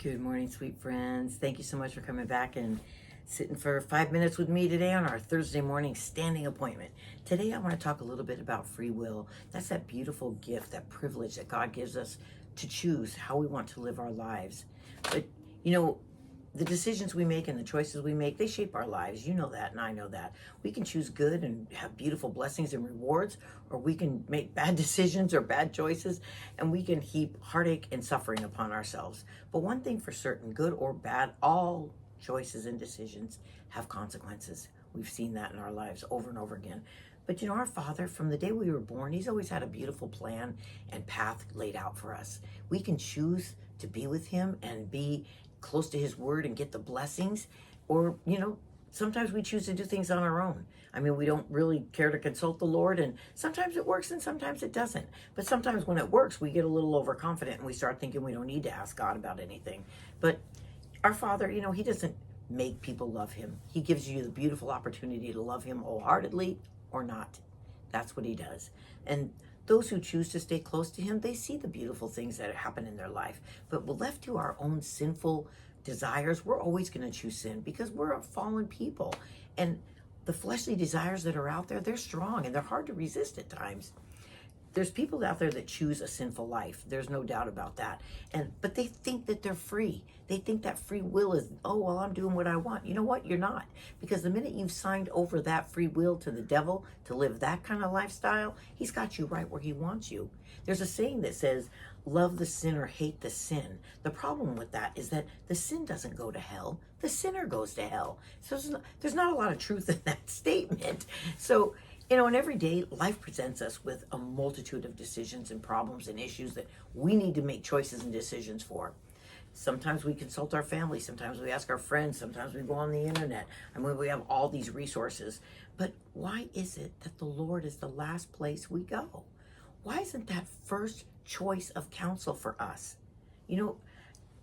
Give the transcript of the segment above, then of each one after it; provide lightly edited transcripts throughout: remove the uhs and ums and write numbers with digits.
Good morning, sweet friends. Thank you so much for coming back and sitting for 5 minutes with me today on our Thursday morning standing appointment. Today, I want to talk a little bit about free will. That's that beautiful gift, that privilege that God gives us to choose how we want to live our lives. But, you know, the decisions we make and the choices we make, they shape our lives. You know that, and I know that. We can choose good and have beautiful blessings and rewards, or we can make bad decisions or bad choices, and we can heap heartache and suffering upon ourselves. But one thing for certain, good or bad, all choices and decisions have consequences. We've seen that in our lives over and over again. But our Father, from the day we were born, He's always had a beautiful plan and path laid out for us. We can choose to be with Him and be close to His Word and get the blessings, or sometimes we choose to do things on our own. I mean, we don't really care to consult the Lord, and sometimes it works and sometimes it doesn't. But sometimes when it works, we get a little overconfident and we start thinking we don't need to ask God about anything. But our Father, He doesn't make people love Him. He gives you the beautiful opportunity to love Him wholeheartedly or not. That's what He does. And those who choose to stay close to Him, they see the beautiful things that happen in their life. But we're left to our own sinful desires, we're always going to choose sin because we're a fallen people. And the fleshly desires that are out there, they're strong and they're hard to resist at times. There's people out there that choose a sinful life. There's no doubt about that. But they think that they're free. They think that free will is, oh, well, I'm doing what I want. You know what? You're not. Because the minute you've signed over that free will to the devil to live that kind of lifestyle, he's got you right where he wants you. There's a saying that says, love the sinner, hate the sin. The problem with that is that the sin doesn't go to hell. The sinner goes to hell. So there's not a lot of truth in that statement. So, and every day, life presents us with a multitude of decisions and problems and issues that we need to make choices and decisions for. Sometimes we consult our family, sometimes we ask our friends, sometimes we go on the internet. I mean, we have all these resources. But why is it that the Lord is the last place we go? Why isn't that first choice of counsel for us?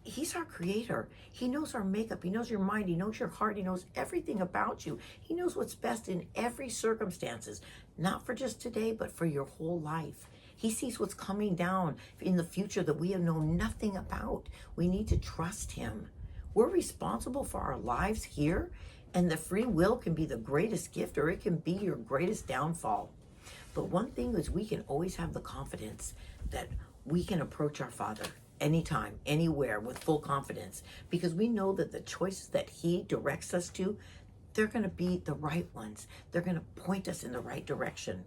He's our creator. He knows our makeup. He knows your mind. He knows your heart. He knows everything about you. He knows what's best in every circumstances, not for just today, but for your whole life. He sees what's coming down in the future that we have known nothing about. We need to trust Him. We're responsible for our lives here, and the free will can be the greatest gift, or it can be your greatest downfall. But one thing is, we can always have the confidence that we can approach our Father anytime, anywhere, with full confidence, because we know that the choices that He directs us to, they're going to be the right ones. They're going to point us in the right direction.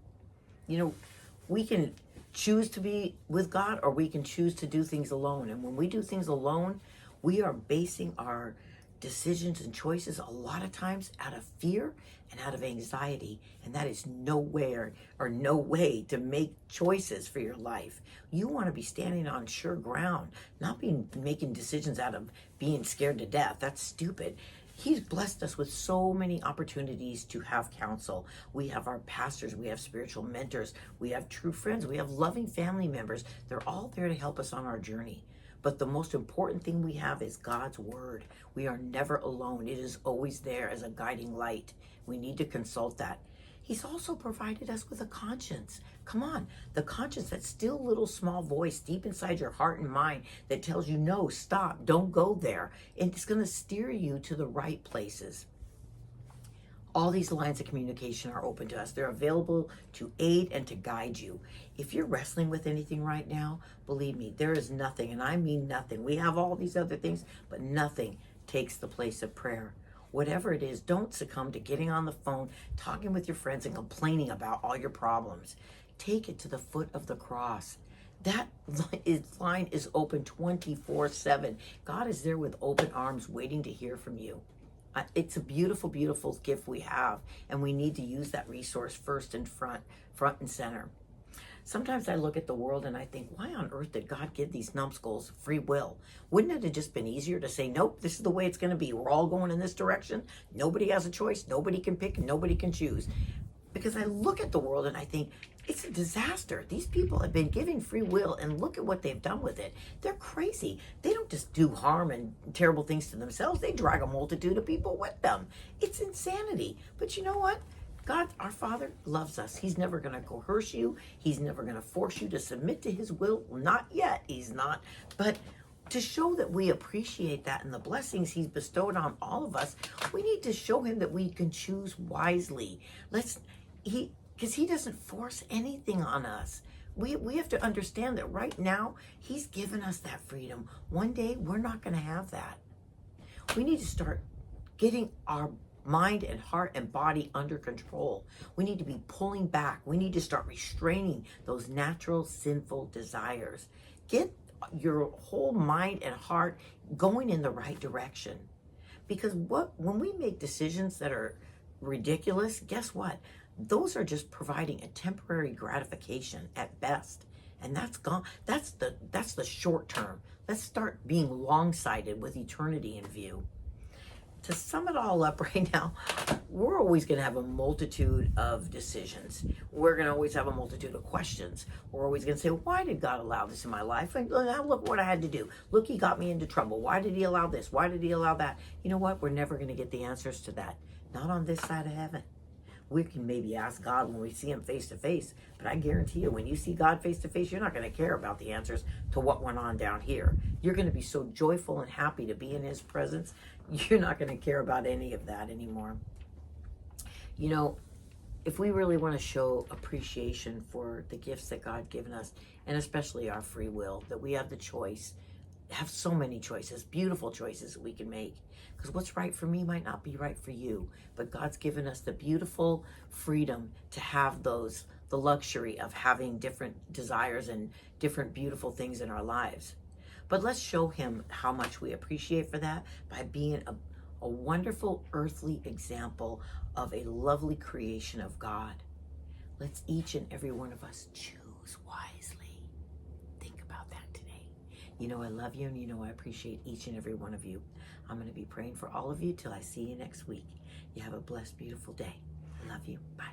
We can choose to be with God, or we can choose to do things alone. And when we do things alone, we are basing our decisions and choices a lot of times out of fear and out of anxiety, and that is nowhere or no way to make choices for your life. You want to be standing on sure ground, not making decisions out of being scared to death. That's stupid. He's blessed us with so many opportunities to have counsel. We have our pastors, we have spiritual mentors, we have true friends, we have loving family members. They're all there to help us on our journey. But the most important thing we have is God's Word. We are never alone. It is always there as a guiding light. We need to consult that. He's also provided us with a conscience. Come on, the conscience, that still little small voice deep inside your heart and mind that tells you, no, stop, don't go there. And it's going to steer you to the right places. All these lines of communication are open to us. They're available to aid and to guide you. If you're wrestling with anything right now, believe me, there is nothing, and I mean nothing. We have all these other things, but nothing takes the place of prayer. Whatever it is, don't succumb to getting on the phone, talking with your friends, and complaining about all your problems. Take it to the foot of the cross. That line is open 24/7. God is there with open arms waiting to hear from you. It's a beautiful, beautiful gift we have, and we need to use that resource front and center. Sometimes I look at the world and I think, why on earth did God give these numbskulls free will? Wouldn't it have just been easier to say, nope, this is the way it's going to be. We're all going in this direction. Nobody has a choice. Nobody can pick. Nobody can choose. Because I look at the world and I think, it's a disaster. These people have been given free will, and look at what they've done with it. They're crazy. They don't just do harm and terrible things to themselves. They drag a multitude of people with them. It's insanity. But you know what? God, our Father, loves us. He's never going to coerce you. He's never going to force you to submit to His will. Not yet. He's not. But to show that we appreciate that and the blessings he's bestowed on all of us, we need to show him that we can choose wisely. Because he doesn't force anything on us. We have to understand that right now, he's given us that freedom. One day, we're not going to have that. We need to start getting our mind and heart and body under control. We need to be pulling back. We need to start restraining those natural sinful desires. Get your whole mind and heart going in the right direction. Because when we make decisions that are ridiculous, guess what? Those are just providing a temporary gratification at best. And that's gone. That's the short term. Let's start being long-sighted with eternity in view. To sum it all up right now, we're always going to have a multitude of decisions. We're going to always have a multitude of questions. We're always going to say, why did God allow this in my life? And look what I had to do. Look, he got me into trouble. Why did he allow this? Why did he allow that? You know what? We're never going to get the answers to that. Not on this side of heaven. We can maybe ask God when we see him face to face, but I guarantee you, when you see God face to face, you're not going to care about the answers to what went on down here. You're going to be so joyful and happy to be in his presence, you're not going to care about any of that anymore. You know, if we really want to show appreciation for the gifts that God given us, and especially our free will, that we have the choice, have so many choices, beautiful choices that we can make. Because what's right for me might not be right for you. But God's given us the beautiful freedom to have the luxury of having different desires and different beautiful things in our lives. But let's show him how much we appreciate for that by being a wonderful earthly example of a lovely creation of God. Let's each and every one of us choose wisely. Think about that today. You know I love you, and you know I appreciate each and every one of you. I'm going to be praying for all of you till I see you next week. You have a blessed, beautiful day. I love you. Bye.